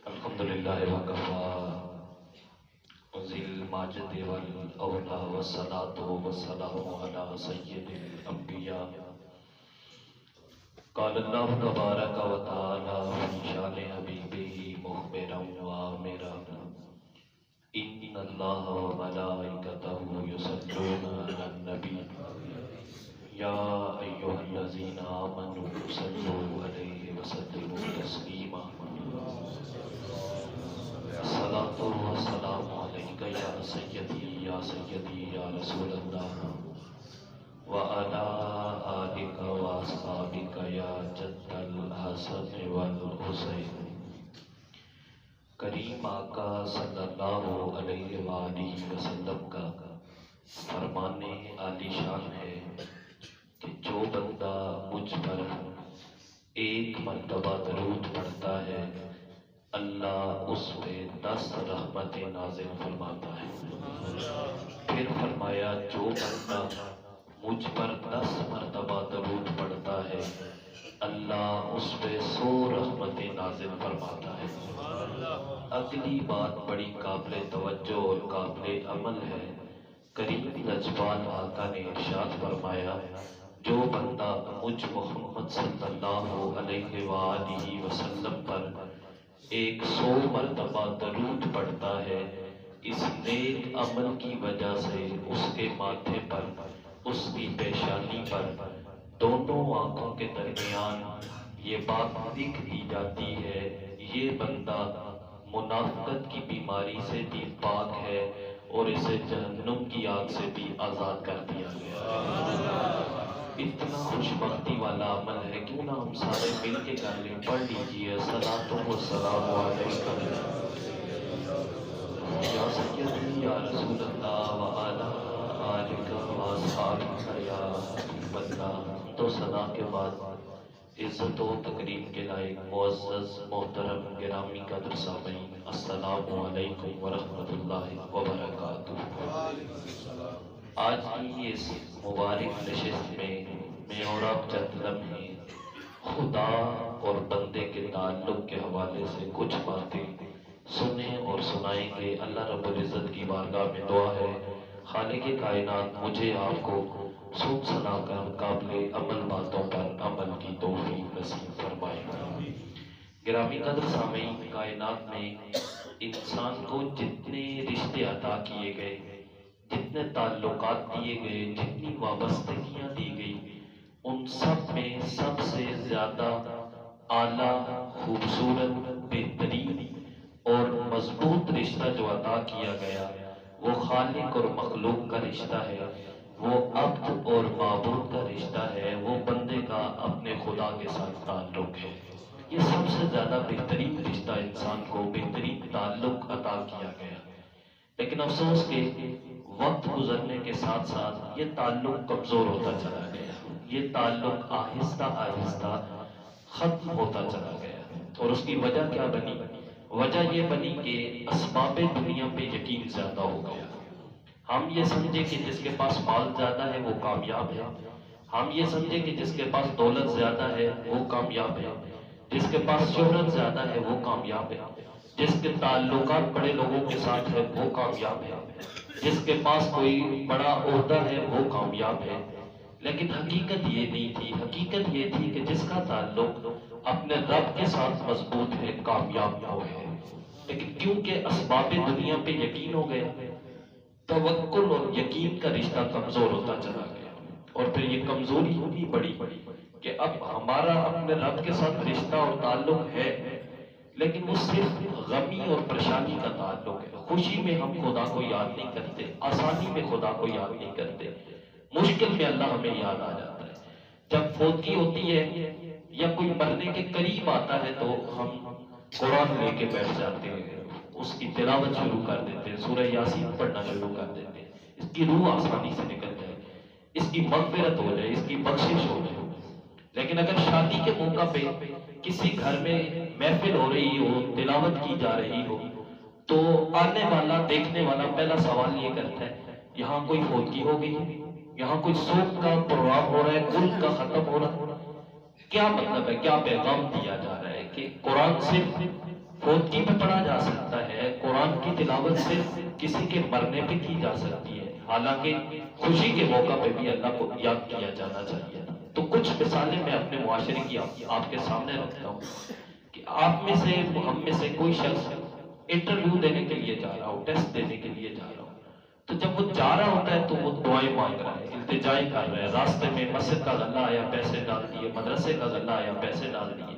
الحمدللہ وکفا ذی الماجد والاولا والصلاة والسلام علی سید الانبیاء قال اللہ تبارک و تعالی فی شان حبیبہ مخبرا وآمرا ان اللہ وملائکتہ یصلون علی النبی یا ایھا الذین آمنوا صلوا علیہ وسلموا تسلیما الصلاۃ والسلام علیک یا سیدی یا رسول اللہ وعلی آلک واصحابک یا جد الحسن والحسین۔ کریم آقا صلی اللہ علیہ وآلہ وسلم کا فرمان عالی شان ہے کہ جو بندہ مجھ پر ایک مرتبہ درود پڑھتا ہے اللہ اس پہ 10 رحمتیں نازل فرماتا ہے۔ پھر فرمایا جو بندہ مجھ پر 10 مرتبہ درود پڑھتا ہے اللہ اس پہ 100 رحمتیں نازل فرماتا ہے۔ اگلی بات بڑی قابل توجہ اور قابل عمل ہے۔ کریم لجپال آقا نے ارشاد فرمایا جو بندہ مجھ محمد صلی اللہ علیہ وآلہ وسلم پر 100 مرتبہ درود پڑھتا ہے اس نیک عمل کی وجہ سے اس کے ماتھے پر، اس کی پیشانی پر، دونوں آنکھوں کے درمیان یہ بات لکھ دی جاتی ہے یہ بندہ منافقت کی بیماری سے بھی پاک ہے اور اسے جہنم کی آگ سے بھی آزاد کر دیا گیا۔ اتنا خوش بختی والا عمل ہے، کیوں نہ ہم سارے مل کے کر لیں؟ پڑھ لیجیے صلاۃ والسلام علیک یا سیدی یا رسول اللہ وعلی آلک واصحابک یا حبیب اللہ۔ تو ثنا کے بعد عزت و تکریم کے لائق معزز محترم گرامی قدر سامعین، السلام علیکم ورحمۃ اللہ وبرکاتہ۔ آج کی اس مبارک نشست میں اور آپ چند لمحے خدا اور بندے کے تعلق کے حوالے سے کچھ باتیں سنیں اور سنائیں گے۔ اللہ رب العزت کی بارگاہ میں دعا ہے خالق کائنات مجھے آپ کو سن سنا کر قابل عمل باتوں پر عمل کی توفیق نصیب فرمائے۔ گرامی قدر سامعین، کائنات میں انسان کو جتنے رشتے عطا کیے گئے، جتنے تعلقات دیے گئے، جتنی وابستگیاں دی گئی، ان سب میں سب سے زیادہ اعلیٰ، خوبصورت، بہترین اور مضبوط رشتہ جو عطا کیا گیا وہ خالق اور مخلوق کا رشتہ ہے، وہ عبد اور معبود کا رشتہ ہے، وہ بندے کا اپنے خدا کے ساتھ تعلق ہے۔ یہ سب سے زیادہ بہترین رشتہ انسان کو بہترین تعلق عطا کیا گیا، لیکن افسوس کہ وقت گزرنے کے ساتھ ساتھ یہ تعلق کمزور ہوتا چلا گیا، یہ تعلق آہستہ آہستہ ختم ہوتا چلا گیا۔ اور اس کی وجہ کیا بنی؟ وجہ یہ بنی کہ اسباب دنیا پہ یقین زیادہ ہو گیا۔ ہم یہ سمجھے کہ جس کے پاس مال زیادہ ہے وہ کامیاب ہے، ہم یہ سمجھے کہ جس کے پاس دولت زیادہ ہے وہ کامیاب ہے، جس کے پاس شہرت زیادہ ہے وہ کامیاب ہے، جس کے تعلقات بڑے لوگوں کے ساتھ ہے وہ کامیاب ہے، جس کے پاس کوئی بڑا عہدہ ہے وہ کامیاب ہے۔ لیکن حقیقت یہ نہیں تھی، حقیقت یہ تھی کہ جس کا تعلق اپنے رب کے ساتھ مضبوط ہے کامیاب وہ ہے۔ لیکن کیونکہ اسباب دنیا پہ یقین ہو گیا، توکل اور یقین کا رشتہ کمزور ہوتا چلا گیا، اور پھر یہ کمزوری ہوئی بڑی کہ اب ہمارا اپنے رب کے ساتھ رشتہ اور تعلق ہے لیکن وہ صرف غمی اور پریشانی کا تعلق ہے۔ خوشی میں ہم خدا کو یاد نہیں کرتے، آسانی میں خدا کو یاد نہیں کرتے، مشکل میں اللہ ہمیں یاد آ جاتا ہے۔ جب فوتگی ہوتی ہے یا کوئی مرنے کے قریب آتا ہے تو ہم قرآن لے کے بیٹھ جاتے ہیں، اس کی تلاوت شروع کر دیتے ہیں، سورہ یاسین پڑھنا شروع کر دیتے ہیں، اس کی روح آسانی سے نکل جائے، اس کی مغفرت ہو جائے، اس کی بخشش ہو جائے۔ لیکن اگر شادی کے موقع پہ کسی گھر میں محفل ہو رہی ہو، تلاوت کی جا رہی ہو، تو آنے والا، دیکھنے والا پہلا سوال یہ کرتا ہے یہاں کوئی فوتگی ہو گئی ہے، یہاں کوئی سوگ کا پروگرام ہو رہا ہے، ملک کا ختم ہو رہا ہے، کیا مطلب ہے، کیا پیغام دیا جا رہا ہے کہ قرآن صرف فوتگی پہ پڑھا جا سکتا ہے، قرآن کی تلاوت صرف کسی کے مرنے پہ کی جا سکتی ہے، حالانکہ خوشی کے موقع پہ بھی اللہ کو یاد کیا جانا چاہیے۔ تو کچھ مثالیں میں اپنے معاشرے کی آپ کے سامنے رکھتا ہوں کہ آپ میں سے، ہم میں سے کوئی شخص انٹرویو دینے کے لیے جا رہا ہو، ٹیسٹ دینے کے لیے جا رہا ہو، تو جب وہ جا رہا ہوتا ہے تو وہ دعائیں مانگ رہا ہے، التجائیں کر رہا ہے، راستے میں مسجد کا غلہ آیا پیسے ڈال دیے، مدرسے کا غلہ آیا پیسے ڈال دیے،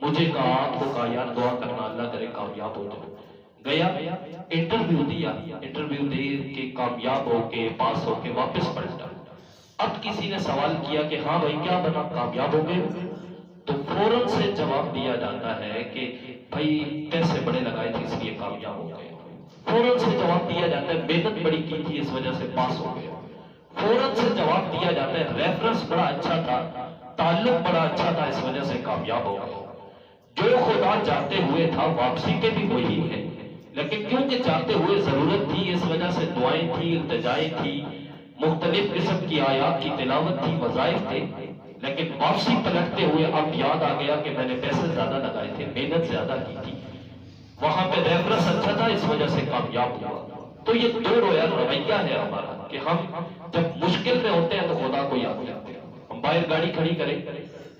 مجھے کہا، آپ کو کہا، یار دعا کرنا اللہ کرے کامیاب ہو جائے۔ گیا انٹرویو دیا، انٹرویو دے کے کامیاب ہو کے پاس ہو کے واپس پلٹا۔ اب کسی نے سوال کیا کہ ہاں بھائی کیا بنا، کامیاب ہو گئے؟ تو فوراً سے جواب دیا جاتا ہے کہ بھائی پیسے بڑے لگائے تھے اس لیے کامیاب ہو گئے۔ فوراً سے جواب دیا جاتا ہے محنت بڑی کی تھی اس وجہ سے پاس ہو گئے۔ فوراً سے جواب دیا جاتا ہے ریفرنس بڑا اچھا تھا، تعلق بڑا اچھا تھا، اس وجہ سے کامیاب ہو گئے۔ جو خدا چاہتے ہوئے تھا واپسی پہ بھی وہی ہے، لیکن کیونکہ چاہتے ہوئے ضرورت تھی اس وجہ سے دعائیں تھی، التجائیں تھی، مختلف قسم کی آیات کی تلاوت تھی، وظائف تھے، لیکن واپسی پلٹتے ہوئے اب یاد آ گیا کہ میں نے پیسے زیادہ لگائے تھے، محنت زیادہ کی تھی، وہاں پہ ریفرنس اچھا تھا اس وجہ سے کامیاب ہوا۔ تو یہ دو رویہ ہے ہمارا کہ ہم جب مشکل میں ہوتے ہیں تو خدا کو یاد کرتے ہیں۔ ہم باہر گاڑی کھڑی کریں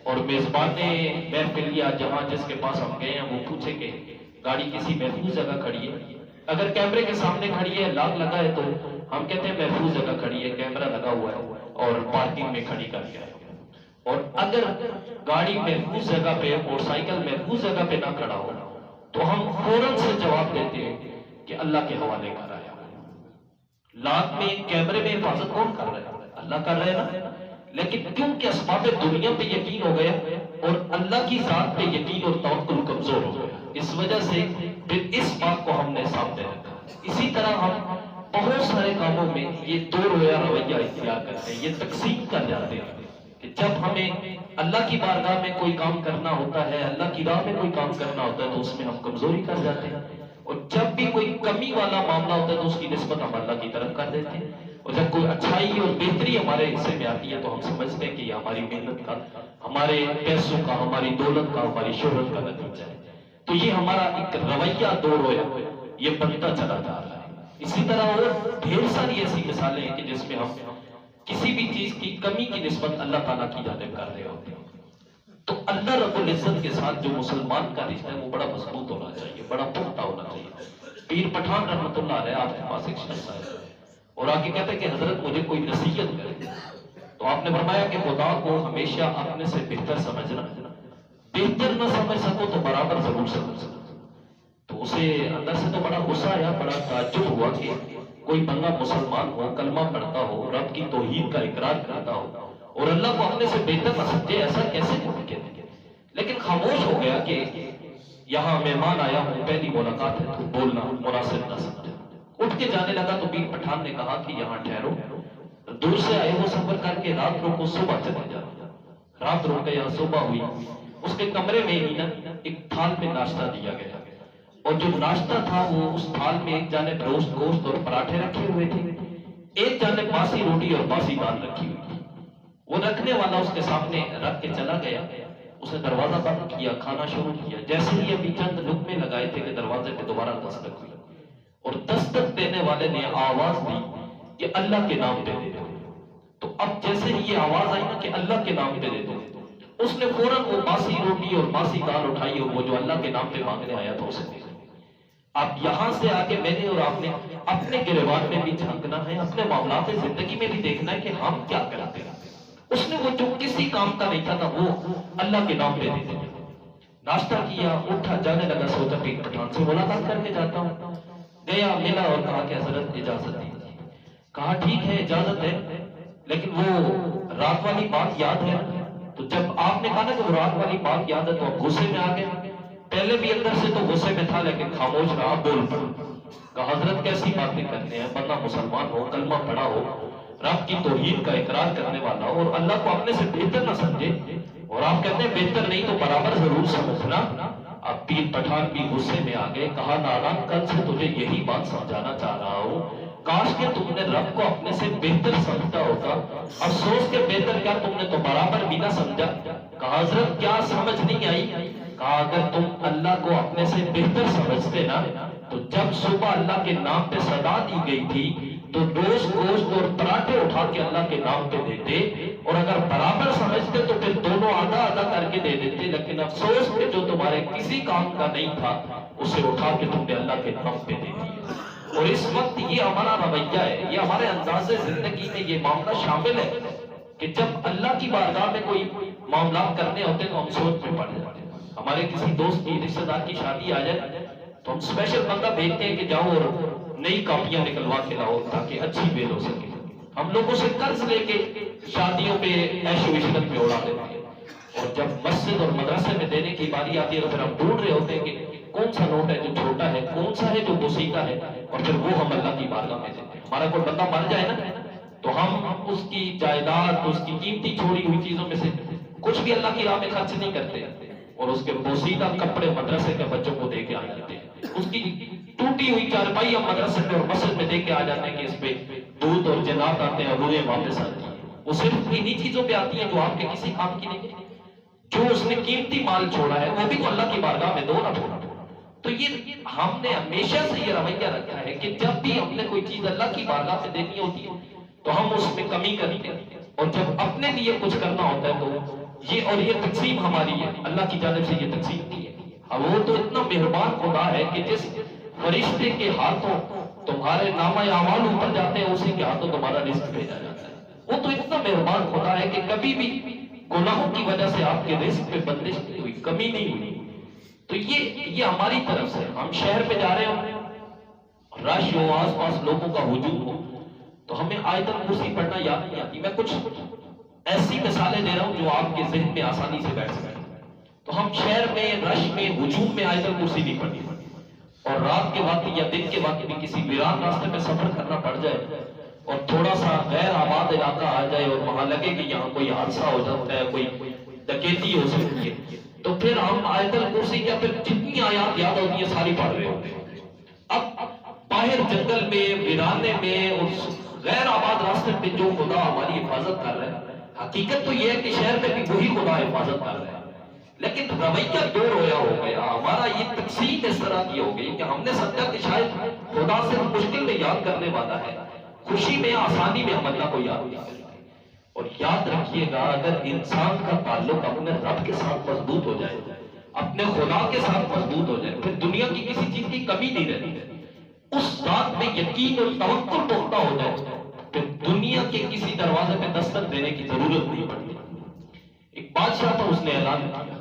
اور میزبان نے محفل یا جہاں جس کے پاس ہم گئے ہیں وہ پوچھے کہ گاڑی کسی محفوظ جگہ کھڑی ہے، اگر کیمرے کے سامنے کھڑی ہے، لاگ لگا ہے، تو ہم کہتے ہیں محفوظ جگہ کھڑی ہے، کیمرہ لگا ہوا ہے اور پارکنگ میں کھڑی کر دیا ہے۔ اور اگر گاڑی محفوظ جگہ پہ، موٹر سائیکل محفوظ جگہ پہ نہ کھڑا ہو تو ہم فوراً سے جواب دیتے ہیں کہ اللہ کے حوالے کر رہا ہے۔ لاگ میں، کیمرے میں حفاظت کون کر رہا ہے؟ اللہ کر رہا ہے نا۔ لیکن کیونکہ اسباب دنیا پہ یقین ہو گیا اور اللہ کی ذات پہ یقین اور توکل کمزور ہو گیا، اس وجہ سے پھر اس بات کو ہم نے سامنے رکھا۔ اسی طرح ہم بہت سارے کاموں میں یہ دو رویہ اختیار کرتے ہیں، یہ تقسیم کر جاتے ہیں کہ جب ہمیں اللہ کی بارگاہ میں کوئی کام کرنا ہوتا ہے، اللہ کی راہ میں کوئی کام کرنا ہوتا ہے تو اس میں ہم کمزوری کر جاتے ہیں، اور جب بھی کوئی کمی والا معاملہ ہوتا ہے تو اس کی نسبت ہم اللہ کی طرف کر دیتے ہیں، اور جب کوئی اچھائی اور بہتری ہمارے حصے میں آتی ہے تو ہم سمجھتے ہیں کہ یہ ہماری محنت کا، ہمارے پیسوں کا، ہماری دولت کا، ہماری شہرت کا نتیجہ ہے۔ تو یہ ہمارا ایک رویہ دو رویہ یہ بنتا چلا جا رہا ہے۔ اسی طرح اور ڈھیر ساری ایسی مثالیں ہیں کہ جس میں ہم کسی بھی چیز کی کمی کی نسبت اللہ تعالیٰ کی جانب کر رہے ہوتے ہیں۔ تو اللہ رب العزت کے ساتھ جو مسلمان کا رشتہ ہے وہ بڑا مضبوط ہونا چاہیے، بڑا پختہ ہونا چاہیے۔ پیر پٹھان رحمۃ اللہ علیہ آپ کے پاس ایک شخص آیا اور آگے کہتے ہیں کہ حضرت مجھے کوئی نصیحت کرے، تو آپ نے فرمایا کہ خدا کو ہمیشہ اپنے سے بہتر سمجھنا، بہتر نہ سمجھ سکو تو برابر ضرور سمجھ سکو۔ تو اسے اندر سے تو بڑا غصہ آیا، بڑا تعجب ہوا کہ کوئی بندہ مسلمان ہو، کلمہ پڑھتا ہو، رب کی توحید کا اقرار کرتا ہو اور اللہ کو اپنے سے بہتر نہ سمجھے، ایسا کیسے ممکن ہے؟ لیکن خاموش ہو گیا کہ یہاں مہمان آیا ہوں، پہلی ملاقات ہے تو بولنا مناسب نہ سمجھا۔ اٹھ کے جانے لگا تو پیر پٹھان نے کہا کہ یہاں ٹھہرو، دور سے آئے ہو سفر کر کے، رات رکو، صبح چلے جانا۔ رات رک گیا، صبح ہوئی، اس کے کمرے میں ہی نا ایک تھال میں ناشتہ دیا گیا، اور جو ناشتہ تھا وہ اس تھال میں ایک جانب گوشت اور پراٹھے رکھے ہوئے تھے، ایک جانب باسی روٹی اور باسی دال رکھی ہوئی تھی۔ وہ رکھنے والا اس کے سامنے رکھ کے چلا گیا، اس نے دروازہ بند کیا، کھانا شروع کیا۔ جیسے ہی ابھی چند لقمے لگائے تھے کہ دروازے پہ دوبارہ دستک ہوئی، اور دستک دینے والے نے آواز دی کہ اللہ کے نام پہ دے دو۔ تو اب جیسے ہی یہ آواز آئی نا کہ اللہ کے نام پہ دے دو، اس نے فوراً وہ باسی روٹی اور باسی دال اٹھائی اور وہ جو اللہ کے نام پہ مانگنے آیا تھا اسے دے دی۔ اب یہاں سے آگے میں نے اور آپ نے اپنے گریبان میں بھی جھانکنا ہے، اپنے معاملات زندگی میں بھی دیکھنا ہے کہ ہم کیا کرتے ہیں۔ اس نے وہ جو کسی کام کا نہیں تھا وہ اللہ کے نام پہ دے دیا۔ ناشتہ کیا، اٹھا، جانے لگا، سوچا پیر پٹھان سے ملاقات کر کے جاتا ہوں۔ گیا، ملا اور کہا کہ حضرت اجازت دیجیے۔ کہا ٹھیک ہے اجازت ہے، لیکن وہ رات والی بات یاد ہے؟ تو جب آپ نے کہا نا کہ وہ رات والی بات یاد ہے تو اب غصے میں آ گیا۔ پہلے بھی اندر سے تو غصے میں تھا لیکن خاموش رہا، بول پڑا۔ کہا حضرت کیسی باتیں کرتے ہیں، بندہ مسلمان ہو، کلمہ پڑھا ہو، رب کی توحید کا اقرار کرنے والا ہو اور اللہ کو اپنے سے بہتر نہ سمجھے، اور آپ کہتے ہیں بہتر نہیں تو برابر ضرور سمجھنا۔ اب پیر پٹھان بھی غصے میں آ گئے، کہا نادان، کل سے تجھے یہی بات سمجھانا چاہ رہا ہوں کاش کہ تم نے رب کو اپنے سے بہتر سمجھتا ہوتا، افسوس کہ بہتر کیا تم نے تو برابر بھی نہ سمجھا۔ کہا حضرت کیا سمجھ نہیں آئی؟ کہا اگر تم اللہ کو اپنے سے بہتر سمجھتے نا تو جب صبح اللہ کے نام پہ صدا دی گئی تھی تو روز گوشت اور پراٹھے اٹھا کے اللہ کے نام پہ دیتے، اور اگر برابر سمجھتے تو پھر دونوں آدھا آدھا کر کے دے دیتے، لیکن افسوس کہ جو تمہارے کسی کام کا نہیں تھا اسے اٹھا کے تم نے اللہ کے نام پہ دے دیا۔ اور اس وقت یہ ہمارا رویہ ہے، یہ ہمارے انداز زندگی میں یہ معاملہ شامل ہے کہ جب اللہ کی بارگاہ میں کوئی معاملات کرنے ہوتے تو ہم سوچ میں پڑ جاتے ہیں۔ ہمارے کسی دوست کی رشتہ دار کی شادی آ جائے تو ہم اسپیشل بندہ بھیجتے ہیں کہ جاؤ اور نئی کاپیاں نکلوا کے لاؤ تاکہ اچھی بیل ہو سکے۔ ہم لوگوں سے قرض لے کے شادیوں پہ عیش و عشرت میں اڑا دیتے ہیں، اور جب مسجد اور مدرسے میں دینے کی باری آتی ہے تو پھر ہم ڈھونڈ رہے ہوتے ہیں کہ کون سا نوٹ ہے جو چھوٹا ہے، کون سا ہے جو بوسیدہ ہے، اور پھر وہ ہم اللہ کی بارگاہ میں دیتے ہیں۔ ہمارا کوئی بندہ مر جائے نا تو ہم اس کی جائیداد، اس کی قیمتی چھوڑی ہوئی چیزوں میں سے کچھ بھی اللہ کی راہ میں خرچ نہیں کرتے، اور اس کے بوسیدہ کپڑے مدرسے کے بچوں کو دے کے آ جاتے ہیں۔ اس کی ٹوٹی ہوئی چارپائی ہم مدرسے میں اور مسجد میں دے کے آ جاتے ہیں کہ اس پہ دودھ اور جنات آتے ہیں، روحیں واپس آتی ہیں۔ وہ صرف انہی چیزوں پہ آتی ہیں جو آپ کے کسی کام کی نہیں ہے۔ جو اس نے قیمتی مال چھوڑا ہے وہ بھی تو اللہ کی بارگاہ میں دو نہ دو۔ تو یہ ہم نے ہمیشہ سے یہ رویہ رکھا ہے کہ جب بھی ہم نے کوئی چیز اللہ کی بارگاہ میں دینی ہوتی ہے تو ہم اس میں کمی کرتے ہیں، اور جب اپنے لیے کچھ کرنا ہوتا ہے تو یہ تقسیم ہماری ہے، اللہ کی جانب سے یہ تقسیم کی ہے۔ اب وہ تو اتنا مہربان خدا ہے کہ جس فرشتے کے ہاتھوں تمہارے نامہ اعمال اوپر جاتے ہیں اسی کے ہاتھوں تمہارا رزق بھیجا جاتا ہے۔ وہ تو اتنا مہربان خدا ہے کہ کبھی بھی گناہوں کی وجہ سے آپ کے رزق پہ بندش نہیں ہوئی، کمی نہیں ہوئی۔ تو یہ ہماری طرف سے، ہم شہر پہ جا رہے ہوں، رش ہو، آس پاس لوگوں کا ہجوم ہو تو ہمیں آیت الکرسی پڑھنا یاد نہیں آتی۔ میں کچھ ایسی مثالیں دے رہا ہوں جو آپ کے ذہن میں آسانی سے بیٹھ سکے۔ تو ہم شہر میں رش میں ہجوم میں آیت الکرسی نہیں پڑھتے، اور رات کے وقت یا دن کے وقت بھی کسی ویران راستے میں سفر کرنا پڑ جائے اور تھوڑا سا غیر آباد علاقہ آ جائے اور وہاں لگے کہ یہاں کوئی حادثہ ہو جاتا ہے، کوئی ڈکیتی ہو سکتی ہے، تو پھر ہم آیت الکرسی یا پھر جتنی آیات یاد ہوتی ہیں ساری پڑھ رہے ہوتے ہیں۔ اب باہر جنگل میں، ویرانے میں، اس غیر آباد راستے پہ جو خدا ہماری حفاظت کر رہا ہے، حقیقت تو یہ ہے کہ شہر میں بھی وہی خدا حفاظت کر رہا ہے، لیکن رویہ دو رویا ہو گیا۔ ہمارا یہ تقسیم اس طرح کی ہو گئی کہ ہم نے سمجھا کہ شاید خدا صرف مشکل میں یاد کرنے والا ہے، خوشی میں، آسانی میں ہم اللہ کو یاد نہیں کرتے۔ اور یاد رکھیے گا، اگر انسان کا تعلق اپنے رب کے ساتھ مضبوط ہو جائے، اپنے خدا کے ساتھ مضبوط ہو جائے، پھر دنیا کی کسی چیز کی کمی نہیں رہتی ہے۔ اس ذات میں یقین اور توکل پختہ ہو جائے پھر دنیا کے کسی دروازے پہ دستک دینے کی ضرورت نہیں پڑتی۔ ایک بادشاہ تو اس نے اعلان کیا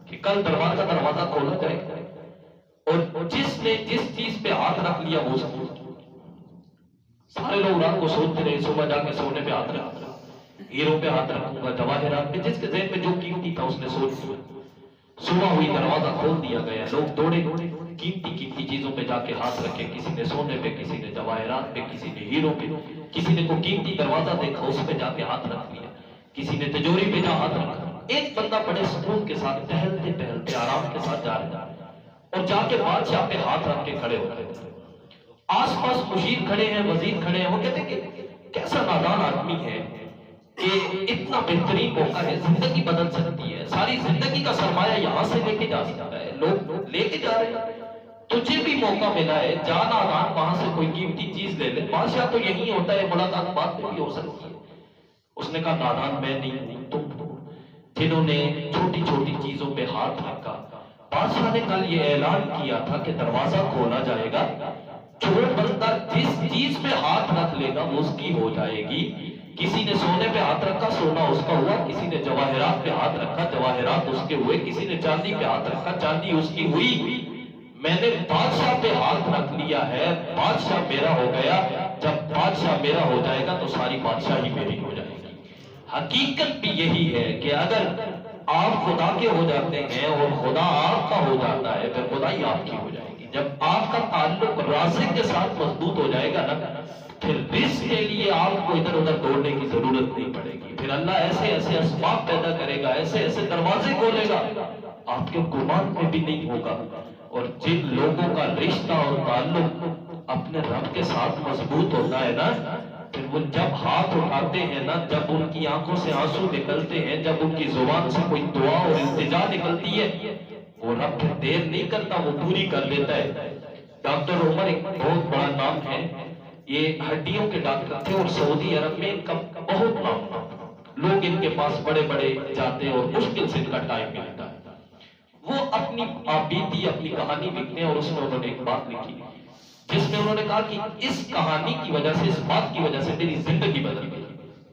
کہ کل دربار کا دروازہ کھولا جائے گا، اور جس نے جس چیز پہ ہاتھ رکھ لیا وہ سب۔ سارے لوگ رات کو سوچتے رہے، صبح جا کے سونے پہ ہاتھ رکھ، ہیروں پہ ہاتھ رکھوں گا، جواہرات پہ، جس کے ذہن میں جو قیمتی تھا اس نے سوچ لیا۔ صبح ہوئی، دروازہ کھول دیا گیا، لوگ دوڑے قیمتی چیزوں پہ جا کے ہاتھ رکھے، کسی نے سونے پہ، کسی نے جواہرات پہ، کسی نے ہیروں پہ، کسی نے کوئی قیمتی دروازہ دیکھا اس پہ جا کے ہاتھ رکھ لیا، کسی نے تجوری پہ جا ہاتھ رکھا۔ ایک بندہ بڑے سکون کے ساتھ ٹہلتے ٹہلتے آرام کے ساتھ جا رہا ہے اور جا کے بادشاہ پہ ہاتھ رکھ کے کھڑے ہو گئے۔ آس پاس مشیر کھڑے ہیں، وزیر کھڑے ہیں، وہ کہتے ہیں کہ کیسا نادان آدمی ہے کہ اتنا بہترین موقع ہے، زندگی بدل سکتی ہے، ساری زندگی کا سرمایہ یہاں سے لے کے جا سکتا ہے، لوگ لے کے جا رہے ہیں، تجھے بھی موقع ملا ہے، جانا آرام وہاں سے کوئی قیمتی چیز لے لے، بادشاہ تو یہی ہوتا ہے، ملاقات بات میں بھی ہو سکتی ہے۔ اس نے کہا نادان میں نہیں ہوں، تم جنہوں نے چھوٹی چھوٹی چیزوں پہ ہاتھ رکھا۔ بادشاہ نے کل یہ اعلان کیا تھا کہ دروازہ کھولا جائے گا، جو بندہ جس چیز پہ ہاتھ رکھ لے گا وہ اس کی ہو جائے گی۔ کسی نے سونے پہ ہاتھ رکھا، سونا اس کا ہوا، کسی نے جواہرات پہ ہاتھ رکھا، جواہرات اس کے ہوئے، کسی نے چاندی پہ ہاتھ رکھا، چاندی اس کی ہوئی۔ میں نے بادشاہ پہ ہاتھ رکھ لیا ہے، بادشاہ میرا ہو گیا، جب بادشاہ میرا ہو جائے گا تو ساری بادشاہی میری ہو جائے گی۔ حقیقت بھی یہی ہے کہ اگر آپ خدا کے ہو جاتے ہیں اور خدا آپ کا ہو جاتا ہے پھر خدائی آپ کی ہو جائے گی۔ جب آپ کا تعلق رازق کے ساتھ مضبوط ہو جائے گا نا، پھر رزق کے لیے آپ کو ادھر ادھر دوڑنے کی ضرورت نہیں پڑے گی۔ پھر اللہ ایسے ایسے اسباب پیدا کرے گا، ایسے ایسے دروازے کھولے گا، آپ کے گمان میں بھی نہیں ہوگا۔ اور جن لوگوں کا رشتہ اور تعلق اپنے رب کے ساتھ مضبوط ہوتا ہے نا، پھر وہ جب ہاتھ اٹھاتے ہیں نا، جب ان کی آنکھوں سے آنسو نکلتے ہیں، جب ان کی زبان سے کوئی دعا اور التجا نکلتی ہے، وہ رب پھر دیر نہیں کرتا، وہ پوری کر دیتا ہے۔ ڈاکٹر عمر ایک بہت بڑا نام ہے، یہ ہڈیوں کے ڈاکٹر تھے اور سعودی عرب میں ان کا بہت نام تھا، لوگ ان کے پاس بڑے بڑے جاتے اور مشکل سے ان کا ٹائم ملتا ہے۔ وہ اپنی بیتی اپنی کہانی لکھتے ہیں اور اس میں انہوں نے ایک بات لکھی جس میں انہوں نے کہا کہ اس کہانی کی وجہ سے، اس بات کی وجہ سے میری زندگی بدل گئی۔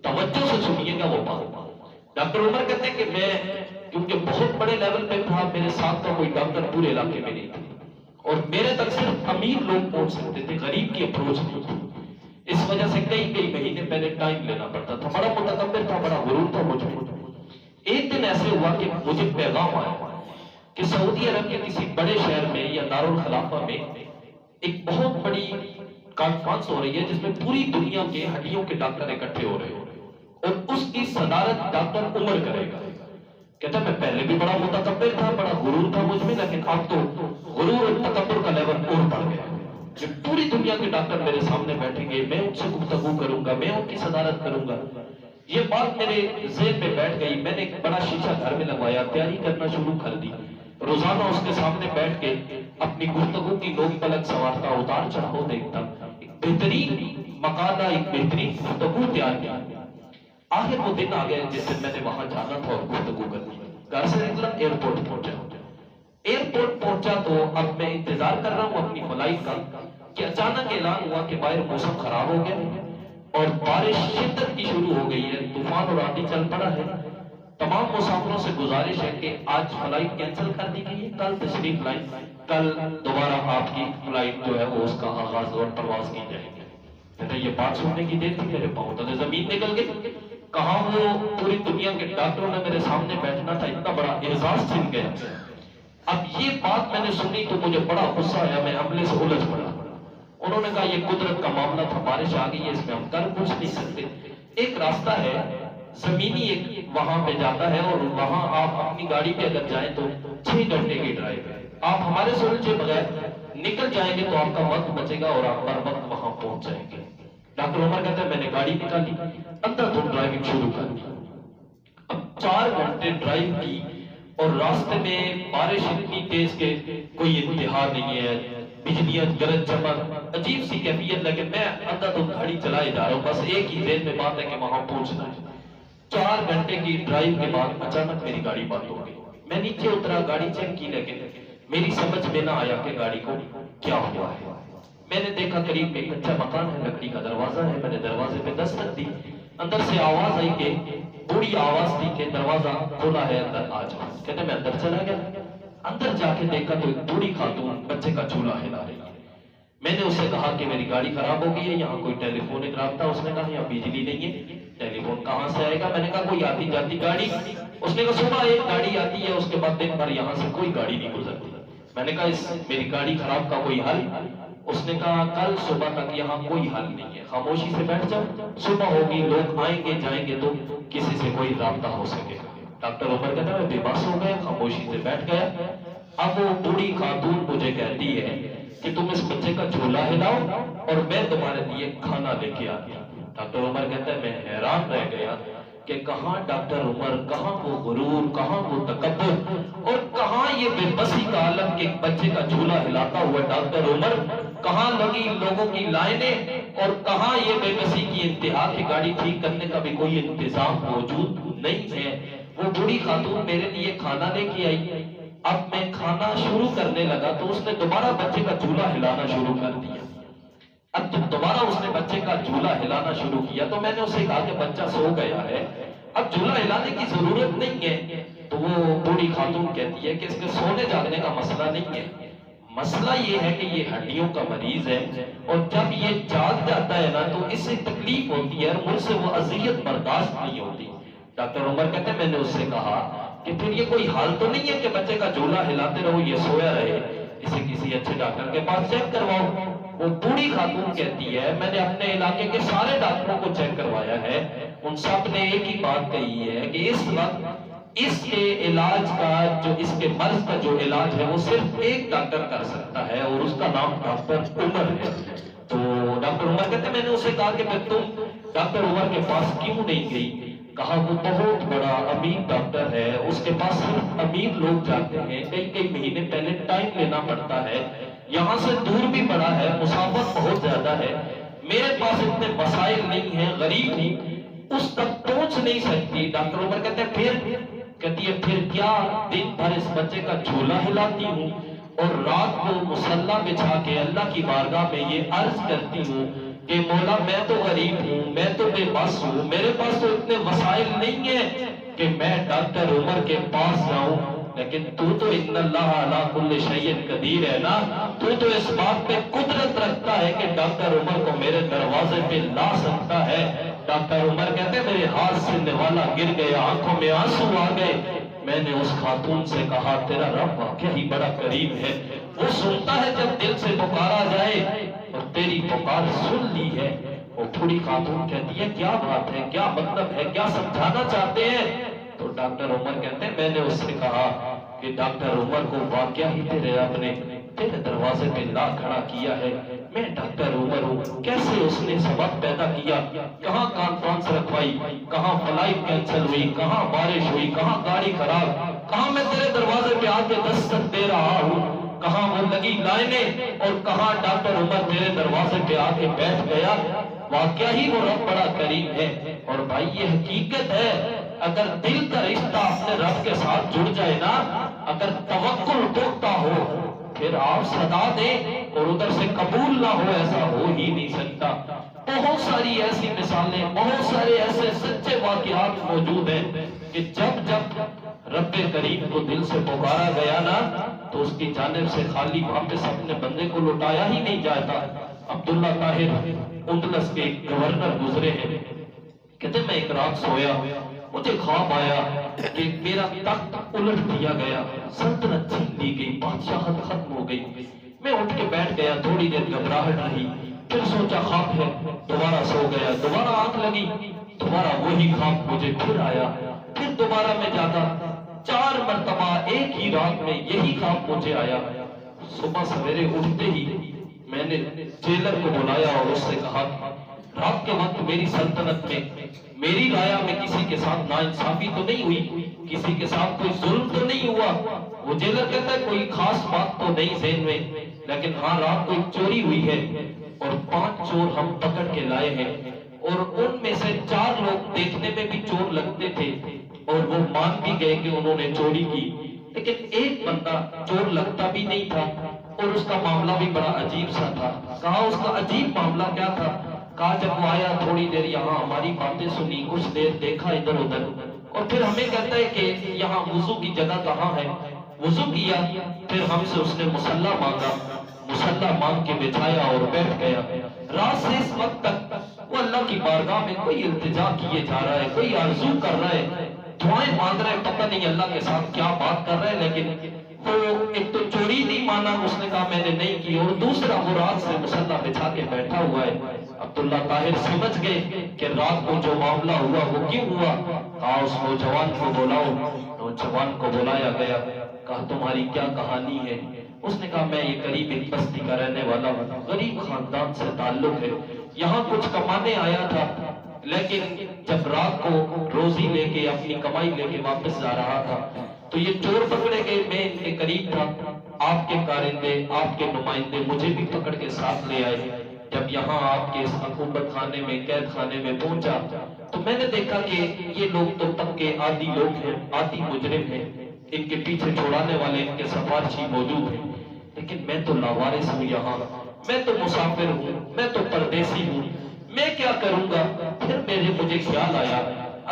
توجہ سے سنیے گا وہ بات۔ ڈاکٹر عمر کہتے ہیں کہ میں کیونکہ بہت بڑے لیول پہ تھا، میرے ساتھ کا کوئی ڈاکٹر پورے علاقے میں نہیں تھا اور میرے تک صرف امیر لوگ پہنچ سکتے تھے، غریب کی اپروچ نہیں تھی۔ اس وجہ سے کئی مہینے پہلے ٹائم لینا پڑتا تھا، بڑا متکبر تھا، بڑا غرور تھا مجھ میں۔ ایک دن ایسے ہوا کہ مجھے پیغام آیا کہ سعودی عرب کے کسی بڑے شہر میں یا دارالخلافہ میں ایک بہت بڑی کانفرنس ہو رہی ہے جس میں پوری دنیا کے ہڈیوں کے ڈاکٹر اکٹھے ہو رہے ہیں اور اس کی صدارت ڈاکٹر عمر کرے گا۔ کہتا میں پہلے بھی بڑا متکبر تھا، بڑا غرور تھا مجھ میں، لیکن اب تو غرور اور تکبر کا لیول اور بڑھ گیا کہ پوری دنیا کے ڈاکٹر میرے سامنے بیٹھیں گے، میں ان سے گفتگو کروں گا، میں ان کی صدارت کروں گا۔ یہ بات میرے ذہن میں بیٹھ گئی، میں نے ایک بڑا شیشہ گھر میں لگوایا، تیاری کرنا شروع کر دی، روزانہ اس کے سامنے بیٹھ کے اپنی گفتگو کی لوگ پلک سنوارتا، اتار چڑھاؤ دیکھتا، ایک بہترین مقالہ، ایک بہترین گفتگو تیار کیا۔ آخر وہ دن آ گئے جس دن میں نے وہاں جانا تھا اور گفتگو کرنی۔ گھر سے نکلا، ایئرپورٹ پہنچا۔ ایئرپورٹ پہنچا تو اب میں انتظار کر رہا ہوں اپنی فلائٹ کا کہ اچانک اعلان ہوا کہ باہر موسم خراب ہو گیا اور بارش شدت کی شروع ہو گئی ہے، طوفان اور آندھی چل پڑا ہے۔ تمام مسافروں سے گزارش ہے کہ آج فلائٹ کینسل کر دی گئی ہے، کل تشریف لائیں، کل دوبارہ آپ کی فلائٹ جو ہے وہ اس کا آغاز اور پرواز کی جائے گی۔ کہتا یہ بات سننے کی دیر تھی، میرے پاؤں تلے زمین نکل گئی۔ کہاں وہ پوری دنیا کے ڈاکٹروں نے میرے سامنے بیٹھنا تھا، اتنا بڑا اعزاز چھن گیا۔ اب یہ بات میں نے سنی تو مجھے بڑا غصہ آیا، میں عملے سے الجھ پڑا۔ انہوں نے کہا یہ قدرت کا معاملہ تھا، بارش آ گئی ہے، اس میں ہم کر کچھ نہیں سکتے۔ ایک راستہ ہے زمینی، ایک وہاں پہ جاتا ہے اور وہاں آپ اپنی گاڑی پہ اگر جائیں تو 6 گھنٹے کی ڈرائیو ہے، آپ ہمارے سے الجھے بغیر نکل جائیں گے تو آپ کا وقت بچے گا اور آپ بر وقت وہاں پہنچ جائیں گے۔ ڈاکٹر عمر کہتا ہے میں نے گاڑی نکالی، اندر تو ڈرائیونگ شروع کر دی۔ اب 4 گھنٹے ڈرائیو کی اور راستے میں بارش اتنی تیز کہ کوئی انتہا نہیں ہے، بجلیاں گرج چمک، عجیب سی کیفیت، لیکن میں اندر تو گاڑی چلائے جا رہا ہوں، بس ایک ہی ذہن میں بات ہے کہ وہاں پہنچنا ہے۔ 4 گھنٹے کی ڈرائیو کے بعد اچانک میری گاڑی بند ہو گئی۔ میں نیچے اترا، گاڑی چیک کی، لیکن میری سمجھ میں نہ آیا کہ گاڑی کو کیا ہوا ہے۔ میں نے دیکھا قریب میں کچا مکان ہے، لکڑی کا دروازہ ہے، میں نے دروازے پہ دستک دی، اندر سے آواز آئی کہ بڑی آواز تھی کہ دروازہ کھولا ہے، اندر آ جاؤ۔ کہتے میں اندر چلا گیا، اندر جا کے دیکھا تو ایک بوڑھی خاتون بچے کا جھولا ہلا رہی ہے۔ میں نے اسے کہا کہ میری گاڑی خراب ہو گئی ہے، یہاں کوئی ٹیلی فونک رابطہ، اس نے کہا یہاں بجلی نہیں ہے، ٹیلی فون کہاں سے آئے گا؟ میں نے کہا کوئی آتی جاتی گاڑی، اس نے کہا صبح ایک گاڑی آتی ہے، اس کے بعد دن بھر یہاں سے کوئی گاڑی نہیں گزرتی۔ میں نے کہا میری گاڑی خراب کا کوئی حل؟ اس نے کہا کل صبح تک یہاں کوئی حل نہیں ہے، خاموشی سے بیٹھ جاؤ، صبح ہوگی لوگ آئیں گے جائیں گے تو کسی سے کوئی رابطہ ہو سکے گا۔ ڈاکٹر عمر کہتا ہے میں بے بس ہو گیا، خاموشی سے بیٹھ گیا۔ اب وہ بوڑھی خاتون مجھے کہتی ہے کہ تم اس بچے کا جھولا ہلاؤ اور میں تمہارے لیے کھانا لے کے آتی ہوں۔ ڈاکٹر عمر کہتا ہے میں حیران رہ گیا کہ کہاں ڈاکٹر عمر، کہاں وہ غرور، کہاں وہ تکبر اور کہاں یہ بے بسی کا عالم کہ ایک بچے کا جھولا ہلاتا ہوا ڈاکٹر عمر، کہاں لگی لوگوں کی لائنیں اور کہاں یہ بے بسی کی انتہا کہ گاڑی ٹھیک کرنے کا بھی کوئی انتظام موجود نہیں ہے۔ وہ بوڑھی خاتون میرے لیے کھانا لے کے آئی، اب میں کھانا شروع کرنے لگا تو اس نے دوبارہ بچے کا جھولا ہلانا شروع کر دیا۔ اب جب دوبارہ اس نے بچے کا جھولا ہلانا شروع کیا تو میں نے اسے کہا کہ بچہ سو گیا ہے، اب جھولا ہلانے کی ضرورت نہیں ہے۔ تو وہ بوڑھی خاتون کہتی ہے کہ اس کے سونے جاگنے کا مسئلہ نہیں ہے، مسئلہ یہ ہے کہ یہ ہڈیوں کا مریض ہے اور جب یہ جاگ جاتا ہے نا تو اس سے تکلیف ہوتی ہے اور مجھ سے وہ اذیت برداشت نہیں ہوتی۔ ڈاکٹر عمر کہتے ہیں میں نے اس سے کہا کہ پھر یہ کوئی حال تو نہیں ہے کہ بچے کا جھولا ہلاتے رہو یہ سویا رہے، اسے کسی اچھے ڈاکٹر کے پاس چیک کرواؤ۔ وہ بوڑھی خاتون کہتی ہے میں نے اپنے علاقے کے سارے ڈاکٹروں کو چیک کروایا ہے، ان سب نے ایک ہی بات کہی ہے کہ اس وقت اس کے علاج کا جو اس کے مرض کا جو علاج ہے وہ صرف ایک ڈاکٹر کر سکتا ہے اور اس کا نام ڈاکٹر عمر ہے۔ تو ڈاکٹر عمر کہتے ہیں میں نے اسے کہا کہ پھر تم ڈاکٹر عمر کے پاس کیوں نہیں گئی؟ کہا وہ بہت بڑا امیر ڈاکٹر ہے، اس کے پاس صرف امیر لوگ جاتے ہیں، کئی مہینے پہلے ٹائم لینا پڑتا ہے، یہاں سے دور بھی بڑا ہے، مسافت بہت زیادہ ہے، میرے پاس اتنے وسائل نہیں ہیں، غریب ہوں، اس تک پہنچ نہیں سکتی۔ ڈاکٹر عمر کہتے ہیں پھر؟ کہتی ہے پھر کیا، دن بھر اس بچے کا جھولا ہلاتی ہوں اور رات کو مصلا بچھا کے اللہ کی بارگاہ میں یہ عرض کرتی ہوں کہ مولا میں تو غریب ہوں، میں تو بے بس ہوں، میرے پاس تو اتنے وسائل نہیں ہیں کہ میں ڈاکٹر عمر کے پاس جاؤں، لیکن تو ان اللہ علی کل شیء قدیر ہے نا، تو اس بات پہ قدرت رکھتا ہے کہ ڈاکٹر عمر کو میرے دروازے پہ لا سکتا ہے۔ ڈاکٹر عمر کہتے ہیں میرے ہاتھ سے نوالا گر گیا، آنکھوں میں آنسو آ گئے، میں نے اس خاتون سے کہا تیرا رب واقعہ ہی بڑا کریم ہے، وہ سنتا ہے جب دل سے پکارا جائے، اور تیری پکار سن لی ہے۔ وہ بوڑھی خاتون کہتی ہے کیا بات ہے، کیا مطلب ہے، کیا سمجھانا چاہتے ہیں؟ تو ڈاکٹر عمر کہتے ہیں میں نے اس سے کہا کہ ڈاکٹر عمر کو واقعہ ہی تیرے رب نے تیرے دروازے پہ لا کھڑا کیا ہے، میں ڈاکٹر عمر ہوں، کیسے اس نے سبب پیدا کیا، کہاں کانفرنس رکھوائی، کہاں فلائٹ کینسل ہوئی، کہاں بارش ہوئی، کہاں گاڑی خراب، کہاں میں تیرے دروازے پہ آ کے دستک دے رہا ہوں، کہاں وہ لگی لائنیں، اور کہاں ڈاکٹر عمر تیرے دروازے پہ آ کے بیٹھ گیا۔ واقعہ ہی وہ رب بڑا کریم ہے۔ اور بھائی یہ حقیقت ہے، اگر دل کا رشتہ اپنے رب کے ساتھ جڑ جائے نا، اگر توکل پختہ ہو، پھر آپ صدا دیں اور ادھر سے قبول نہ ہو، ایسا ہو ہی نہیں سکتا۔ بہت ساری ایسی مثالیں، بہت سارے ایسے سچے واقعات موجود ہیں کہ جب رب کریم کو دل سے پکارا گیا نا تو اس کی جانب سے خالی واپس اپنے بندے کو لوٹایا ہی نہیں جاتا۔ عبداللہ طاہر اندلس کے گورنر گزرے ہیں، کہتے میں ایک رات سویا، مجھے خواب آیا کہ میرا تخت الٹ دیا گیا، سلطنت چھین لی گئی، بادشاہت ختم ہو گئی۔ میں اٹھ کے بیٹھ گیا، تھوڑی دیر گھبراہٹ رہی، پھر سوچا خواب ہے، دوبارہ سو گیا، دوبارہ آنکھ لگی، دوبارہ وہی خواب مجھے پھر آیا، پھر دوبارہ میں جاگا، 4 مرتبہ ایک ہی رات میں یہی خواب مجھے آیا۔ صبح سویرے اٹھتے ہی میں نے جیلر کو بلایا اور اس سے کہا رات کے وقت میری سلطنت میں، میری رایا میں کسی کے ساتھ ناانصافی تو نہیں ہوئی، کسی کے ساتھ کوئی ظلم تو نہیں ہوا؟ وہ جیلر کہتا ہے کوئی خاص بات تو نہیں ذہن میں، لیکن ہاں رات کو ایک چوری ہوئی ہے اور 5 چور ہم پکڑ کے لائے ہیں، اور ان میں سے 4 لوگ دیکھنے میں بھی چور لگتے تھے اور وہ مان بھی گئے کہ انہوں نے چوری کی، لیکن ایک بندہ چور لگتا بھی نہیں تھا اور اس کا معاملہ بھی بڑا عجیب سا تھا۔ کہا اس کا عجیب معاملہ کیا تھا؟ کہا جب وہ آیا تھوڑی دیر یہاں ہماری باتیں سنی، کچھ دیر دیکھا ادھر ادھر، اور پھر ہمیں کہتا ہے کہ یہاں وضو کی جگہ کہاں ہے؟ وضو کیا، پھر ہم سے اس نے مصلی مانگا، مصلی مانگ کے بچھایا اور بیٹھ گیا۔ رات سے اس وقت تک وہ اللہ کی بارگاہ میں کوئی التجا کیے جا رہا ہے، کوئی آرزو کر رہا ہے، دعائیں مانگ رہے، پتہ نہیں اللہ کے ساتھ کیا بات کر رہے، لیکن وہ ایک تو چوری نہیں مانا، اس نے کہا میں نے نہیں کی، اور دوسرا وہ رات سے مصلی بچھا کے بیٹھا ہوا ہے۔ عبداللہ طاہر سمجھ گئے کہ رات کو جو معاملہ ہوا وہ کیوں ہوا؟ کہا اس نوجوان کو بلاؤ، نوجوان کو بلایا گیا، کہا تمہاری کیا کہانی ہے؟ اس نے کہا میں یہ قریب ایک بستی کا رہنے والا ہوں، غریب خاندان سے تعلق ہے، یہاں کچھ کمانے آیا تھا، لیکن جب رات کو روزی لے کے اپنی کمائی لے کے واپس جا رہا تھا تو یہ چور پکڑے گئے، میں ان کے قریب تھا، آپ کے کارندے، آپ کے نمائندے مجھے بھی پکڑ کے ساتھ لے آئے۔ جب یہاں آپ کے اس حکومت خانے میں، قید خانے میں پہنچا تو میں نے دیکھا کہ یہ لوگ تو پکے عادی لوگ ہیں، عادی مجرم ہیں، ان کے پیچھے چھوڑانے والے ان کے سفارشی موجود ہیں، لیکن میں تو لاوارث ہوں، یہاں میں تو مسافر ہوں، میں تو پردیسی ہوں، میں کیا کروں گا؟ پھر مجھے خیال آیا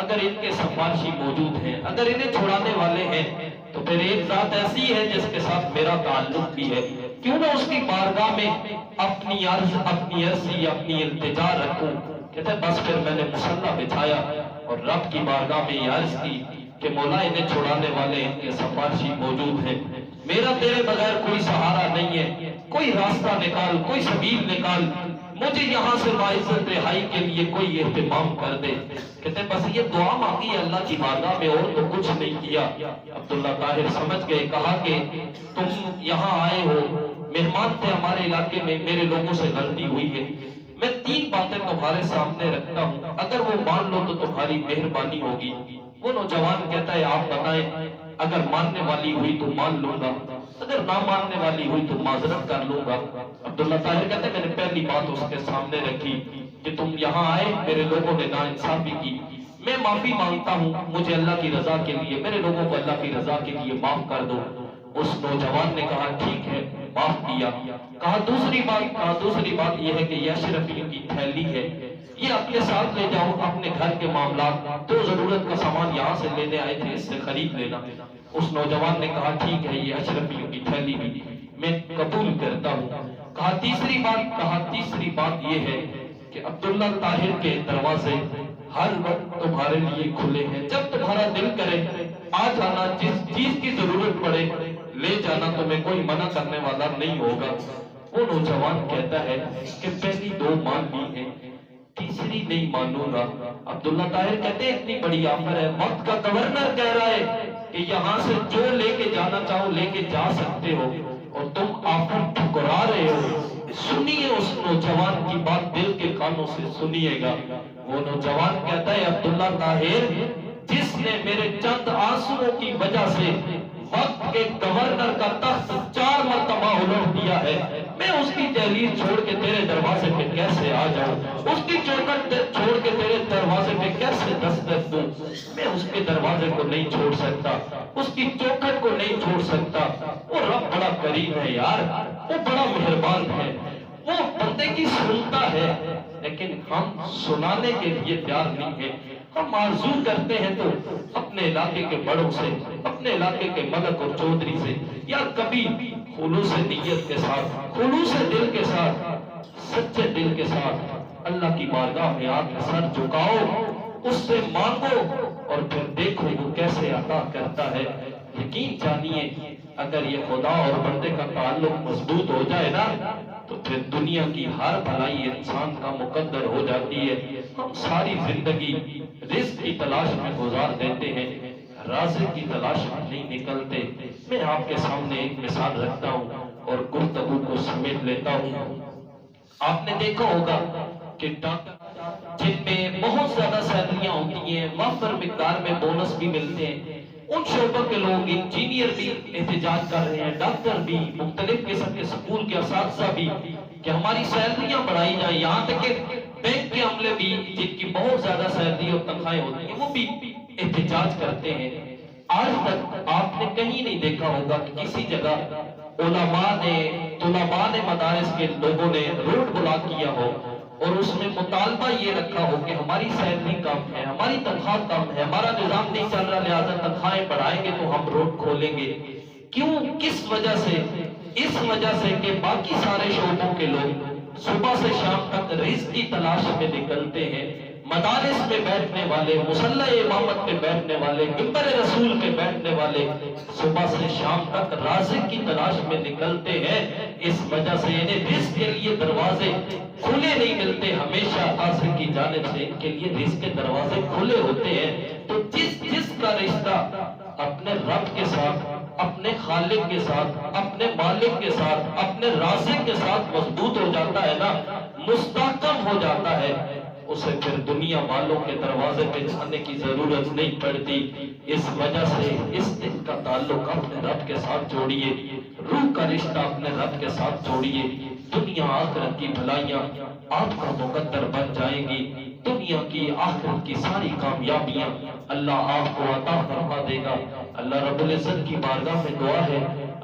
اگر ان کے سفارشی موجود ہیں، اگر انہیں چھوڑانے والے ہیں، تو پھر ایک ذات ایسی ہے جس کے ساتھ میرا تعلق بھی ہے، کیوں نہ اس کی بارگاہ میں اپنی عرض، اپنی عرضی، اپنی التجا رکھوں۔ کہتے بس پھر میں نے مصلی بچھایا اور رب کی بارگاہ میں یہ عرض کی کہ مولا انہیں چھوڑانے والے ان کے سفارشی موجود ہیں، میرا تیرے بغیر کوئی سہارا نہیں ہے، کوئی راستہ نکال، کوئی سبیل نکال، مجھے یہاں سے باعزت رہائی کے لیے کوئی اہتمام کر دے. کہتے بس یہ دعا مانگی اللہ کی بارگاہ میں اور تو کچھ نہیں کیا. عبداللہ طاہر سمجھ گئے, کہا کہ تم یہاں آئے ہو, مہمان تھے ہمارے علاقے میں, میرے لوگوں سے غلطی ہوئی ہے, میں 3 باتیں تمہارے سامنے رکھتا ہوں, اگر وہ مان لو تو تمہاری مہربانی ہوگی. وہ نوجوان کہتا ہے آپ بتائیں, اگر ماننے والی ہوئی تو مان لوں گا, اگر نہ ماننے والی ہوئی تو معذرت کر لوں گا. عبداللہ طاہر کہتے ہیں میں نے پہلی بات اس کے سامنے رکھی کہ تم یہاں آئے, میرے لوگوں نے ناانصافی کی, میں معافی مانگتا ہوں, مجھے اللہ کی رضا کے لیے, میرے لوگوں کو اللہ کی رضا کے لیے معاف کر دو. اس نوجوان نے کہا ٹھیک ہے, معاف کیا. کہا دوسری بات یہ ہے کہ یہ اشرفیوں کی تھیلی ہے, یہ اپنے ساتھ لے جاؤ, اپنے گھر کے معاملات, جو ضرورت کا سامان یہاں سے لینے آئے تھے اس سے خرید لینا. اس نوجوان نے کہا ٹھیک ہے, یہ اشرفیوں کی تھیلی بھی میں قبول کرتا ہوں. کہا تیسری بات یہ ہے کہ عبداللہ طاہر کے دروازے ہر وقت تمہارے لیے کھلے ہیں, جب تمہارا دل کرے آ جانا, جس چیز کی ضرورت پڑے لے جانا, تمہیں کوئی منع کرنے والا نہیں ہوگا. وہ نوجوان کہتا ہے کہ پہلی 2 مان لی ہیں, تیسری نہیں مانوں گا. عبداللہ طاہر کہتے ہیں اتنی بڑی آفر ہے, وقت کا گورنر کہہ رہا ہے کہ یہاں سے جو لے کے جانا چاہو لے کے جا سکتے ہو, اور تم آفر ٹھکرا رہے ہو. سنیے اس نوجوان کی بات, دل کے کانوں سے سنیے گا. وہ نوجوان کہتا ہے عبداللہ طاہر, جس نے میرے چند آنسوؤں کی وجہ سے وقت کے گورنر کا تخت 4 مرتبہ الٹ دیا ہے, میں اس کی دہلیز چھوڑ کے تیرے دروازے پہ کیسے آ جاؤں, اس کی چوکھٹ چھوڑ کے تیرے دروازے پہ کیسے دستک دوں. میں اس کے دروازے کو نہیں چھوڑ سکتا, اس کی چوکھٹ کو نہیں چھوڑ سکتا. وہ رب بڑا کریم ہے یار, وہ بڑا مہربان ہے, وہ بندے کی سنتا ہے, لیکن ہم سنانے کے لیے تیار نہیں ہے. ہم آرزو کرتے ہیں تو اپنے علاقے کے بڑوں سے, اپنے علاقے کے ملک اور چودھری سے, یا کبھی خلوص نیت کے ساتھ, خلوص دل کے ساتھ, سچے دل کے ساتھ اللہ کی بارگاہ میں آ کے سر جھکاؤ, اس سے مانگو, اور پھر دیکھو وہ کیسے عطا کرتا ہے. یقین جانیے اگر یہ خدا اور بندے کا تعلق مضبوط ہو جائے نا, تو پھر دنیا کی ہر بھلائی انسان کا مقدر ہو جاتی ہے. ہم ساری زندگی رزق کی تلاش میں گزار دیتے ہیں, رازق کی تلاش میں نہیں نکلتے. میں آپ کے سامنے ایک مثال رکھتا ہوں اور گفتگو کو سمیٹ لیتا ہوں. آپ نے دیکھا ہوگا کہ ڈاکٹر جن میں بہت زیادہ سیلریاں ہوتی ہیں, وافر مقدار میں بونس بھی ملتے ہیں, ان شعبوں کے لوگ, انجینئر بھی احتجاج کر رہے ہیں, ڈاکٹر بھی, مختلف قسم کے سکول کے اساتذہ بھی, کہ ہماری سیلریاں بڑھائی جائیں. یہاں تک کہ بینک کے عملے بھی, جن کی بہت زیادہ سیلری اور تنخواہیں ہوتی ہیں, وہ بھی احتجاج کرتے ہیں. آج تک آپ نے کہیں نہیں دیکھا ہوگا کہ کسی جگہ طلباء نے مدارس کے لوگوں نے روڈ بلاک کیا ہو اور اس میں مطالبہ یہ رکھا ہو کہ ہماری سیلری کم ہے, ہماری تنخواہ کم ہے, ہمارا نظام نہیں چل رہا, لہذا تنخواہیں بڑھائیں گے تو ہم روڈ کھولیں گے. کیوں, کس وجہ سے؟ اس وجہ سے کہ باقی سارے شعبوں کے لوگ صبح سے شام تک رزق کی تلاش میں نکلتے ہیں. مدارس میں بیٹھنے والے, مصلی امامت پہ بیٹھنے والے, منبر رسول پہ بیٹھنے والے صبح سے شام تک رازق کی تلاش میں نکلتے ہیں. اس وجہ سے انہیں رزق کے لیے دروازے کھلے نہیں ملتے, ہمیشہ آسر کی جانب سے ان کے لیے رزق کے دروازے کھلے ہوتے ہیں. تو جس کا رشتہ اپنے رب کے ساتھ, اپنے خالق کے ساتھ, اپنے مالک کے ساتھ, اپنے رازق کے ساتھ مضبوط ہو جاتا ہے نا, مستحکم ہو جاتا ہے, اسے پھر دنیا والوں کے دروازے پہ جانے کی ضرورت نہیں پڑتی. اس وجہ سے اس دن کا تعلق اپنے رب کے ساتھ جوڑیے, روح کا رشتہ اپنے رب کے ساتھ جوڑیے. دنیا آخرت کی بھلائیاں آپ کا مقدر بن جائیں گی. دنیا کی آخرت کی ساری کامیابیاں اللہ آپ کو عطا فرما دے گا. اللہ رب العزت کی بارگاہ میں دعا ہے,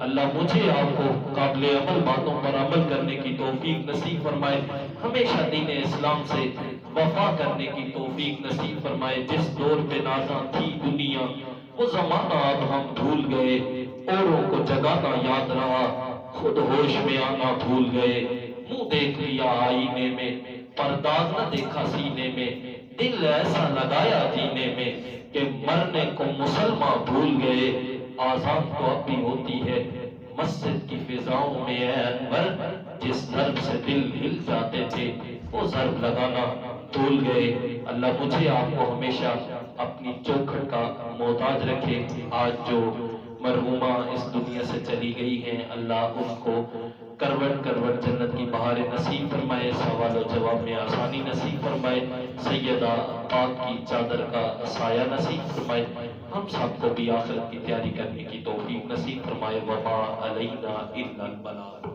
اللہ مجھے آپ کو قابل عمل باتوں پر عمل کرنے کی توفیق نصیب فرمائے, ہمیشہ دین اسلام سے وفا کرنے کی توفیق نصیب فرمائے. جس دور پہ نازاں تھی دنیا وہ زمانہ اب ہم بھول گئے, اوروں کو جگانا یاد رہا, خود ہوش میں آنا بھول گئے. منہ دیکھ لیا آئینے میں, پرداز نہ دیکھا سینے میں, دل ایسا لگایا جینے میں کہ مرنے کو مسلمان بھول گئے. آزان تو اب بھی ہوتی ہے, مسجد کی فضاؤں میں اے انور جس ضرب سے دل ہل جاتے تھے وہ ضرب لگانا بھول گئے۔ اللہ مجھے آپ کو ہمیشہ اپنی چوکھٹ کا محتاج رکھے۔ آج جو مرحومہ اس دنیا سے چلی گئی ہیں، اللہ ان کو کروٹ کروٹ جنت کی بہاریں نصیب فرمائے، سوال و جواب میں آسانی نصیب فرمائے، سیدہ پاک کی چادر کا سایہ نصیب فرمائے، ہم سب کو بھی آخرت کی تیاری کرنے کی توفیق نصیب فرمائے۔ وما علینا الا البلاغ۔